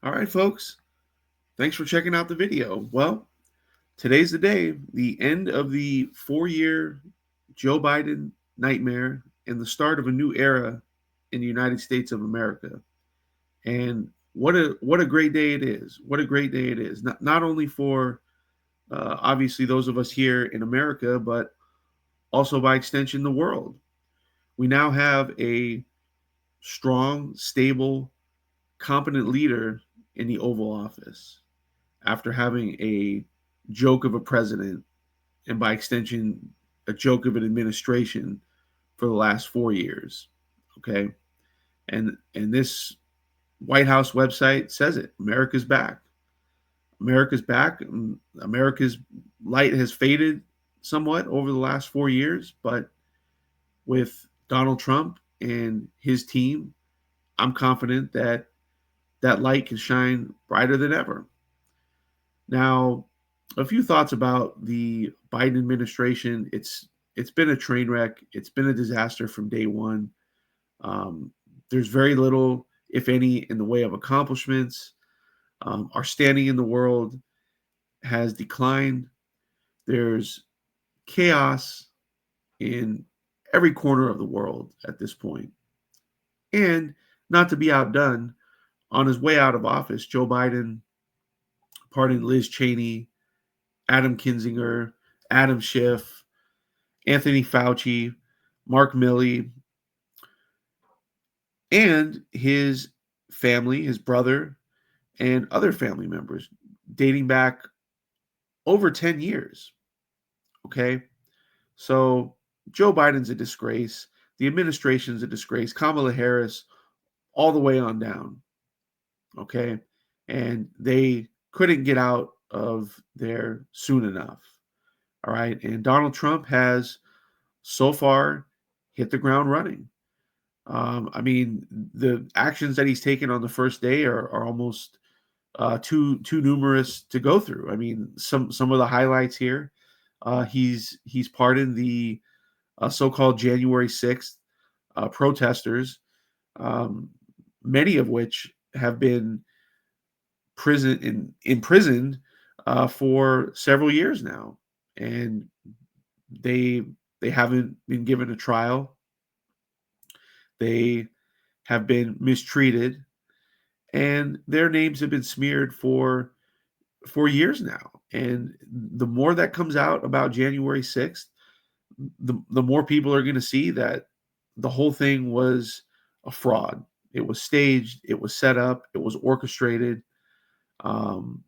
All right, folks. Thanks for checking out the video. Well, today's the day, the end of the 4 year Joe Biden nightmare and the start of a new era in the United States of America. And what a great day it is. What a great day it is. Not only for obviously those of us here in America, but also by extension the world. We now have a strong, stable, competent leader in the Oval Office after having a joke of a president and by extension a joke of an administration for the last 4 years. Okay. And this White House website says it. America's back. America's back. America's light has faded somewhat over the last 4 years, but with Donald Trump and his team, I'm confident that that light can shine brighter than ever. Now, a few thoughts about the Biden administration. It's been a train wreck. It's been a disaster from day one. Um, there's very little, if any, in the way of accomplishments. Our standing in the world has declined. There's chaos in every corner of the world at this point. And not to be outdone, on his way out of office, Joe Biden pardoned Liz Cheney, Adam Kinzinger, Adam Schiff, Anthony Fauci, Mark Milley, and his family, his brother, and other family members dating back over 10 years. Okay. So Joe Biden's a disgrace. The administration's a disgrace. Kamala Harris, all the way on down. Okay. And they couldn't get out of there soon enough. All right. And Donald Trump has so far hit the ground running. I mean, the actions that he's taken on the first day are almost too numerous to go through. I mean, some of the highlights here. He's pardoned the so-called January 6th protesters, um, many of which have been imprisoned for several years now, and they they haven't been given a trial. They have been mistreated, and their names have been smeared for years now. And the more that comes out about January 6th, the more people are going to see that the whole thing was a fraud. It was staged, it was set up, it was orchestrated. Um,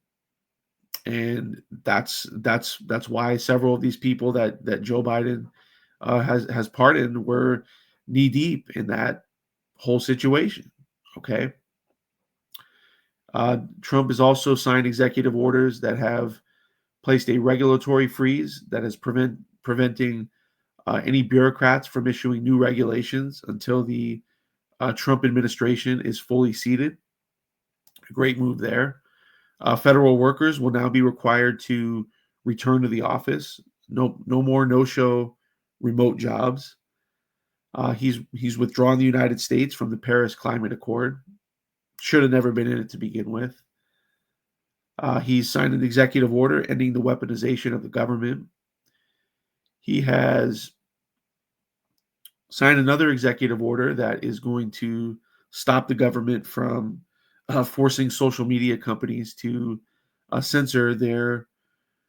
and that's why several of these people that Joe Biden has pardoned were knee deep in that whole situation. Okay. Trump has also signed executive orders that have placed a regulatory freeze that is preventing any bureaucrats from issuing new regulations until the Trump administration is fully seated. A great move there. Federal workers will now be required to return to the office. No more no-show remote jobs. He's withdrawn the United States from the Paris Climate Accord. Should have never been in it to begin with. He's signed an executive order ending the weaponization of the government. He has signed another executive order that is going to stop the government from forcing social media companies to censor their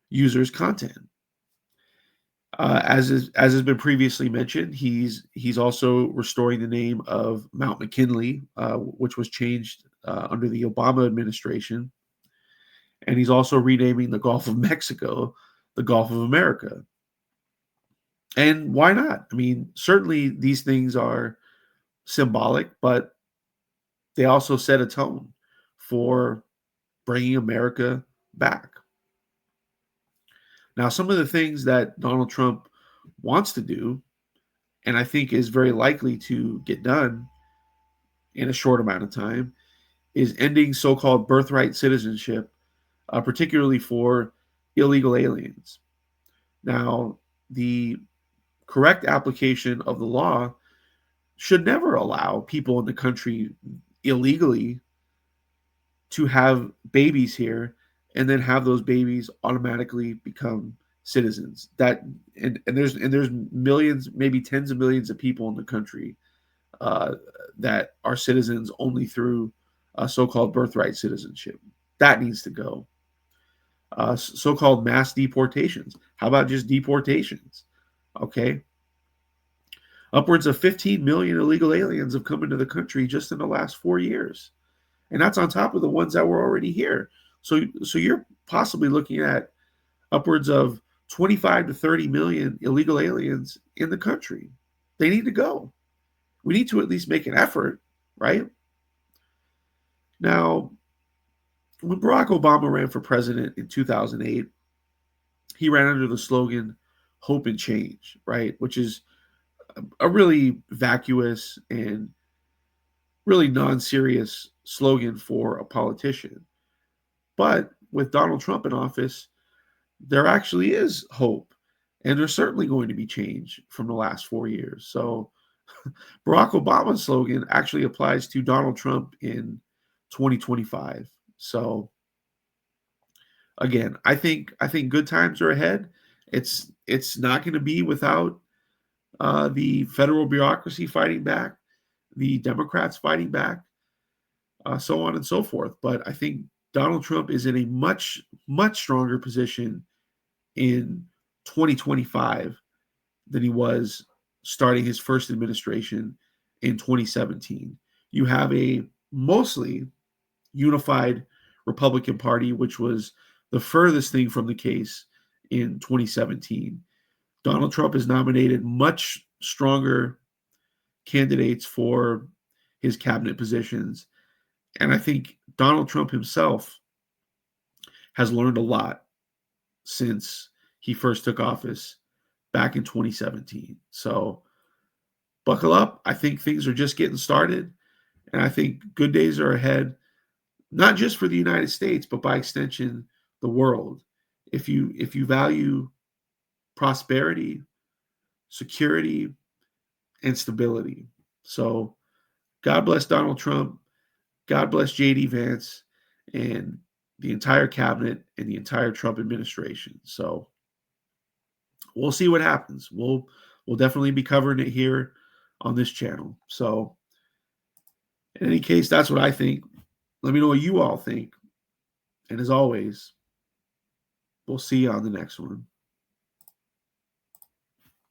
users' content. As has been previously mentioned, he's also restoring the name of Mount McKinley, which was changed under the Obama administration, and he's also renaming the Gulf of Mexico the Gulf of America. And why not? I mean, certainly these things are symbolic, but they also set a tone for bringing America back. Now, some of the things that Donald Trump wants to do, and I think is very likely to get done in a short amount of time, is ending so called birthright citizenship, particularly for illegal aliens. Now, the correct application of the law should never allow people in the country illegally to have babies here and then have those babies automatically become citizens. There's millions, maybe tens of millions of people in the country uh, that are citizens only through so-called birthright citizenship. That needs to go. So-called mass deportations. How about just deportations? Okay, upwards of 15 million illegal aliens have come into the country just in the last 4 years, and that's on top of the ones that were already here. So you're possibly looking at upwards of 25 to 30 million illegal aliens in the country. They need to go. We need to at least make an effort, right? Now, when Barack Obama ran for president in 2008, he ran under the slogan "Hope and Change," right? Which is a really vacuous and really non-serious slogan for a politician. But with Donald Trump in office, there actually is hope, and there's certainly going to be change from the last 4 years. So Barack Obama's slogan actually applies to Donald Trump in 2025. So again, I think good times are ahead. It's not going to be without the federal bureaucracy fighting back, the Democrats fighting back, so on and so forth. But I think Donald Trump is in a much stronger position in 2025 than he was starting his first administration in 2017. You have a mostly unified Republican Party, which was the furthest thing from the case in 2017. Donald Trump has nominated much stronger candidates for his cabinet positions. And I think Donald Trump himself has learned a lot since he first took office back in 2017. So buckle up. I think things are just getting started. And I think good days are ahead, not just for the United States, but by extension, the world. If you value prosperity, security, and stability. So God bless Donald Trump. God bless JD Vance and the entire cabinet and the entire Trump administration. So we'll see what happens. We'll definitely be covering it here on this channel. So in any case, that's what I think. Let me know what you all think. And as always, we'll see you on the next one.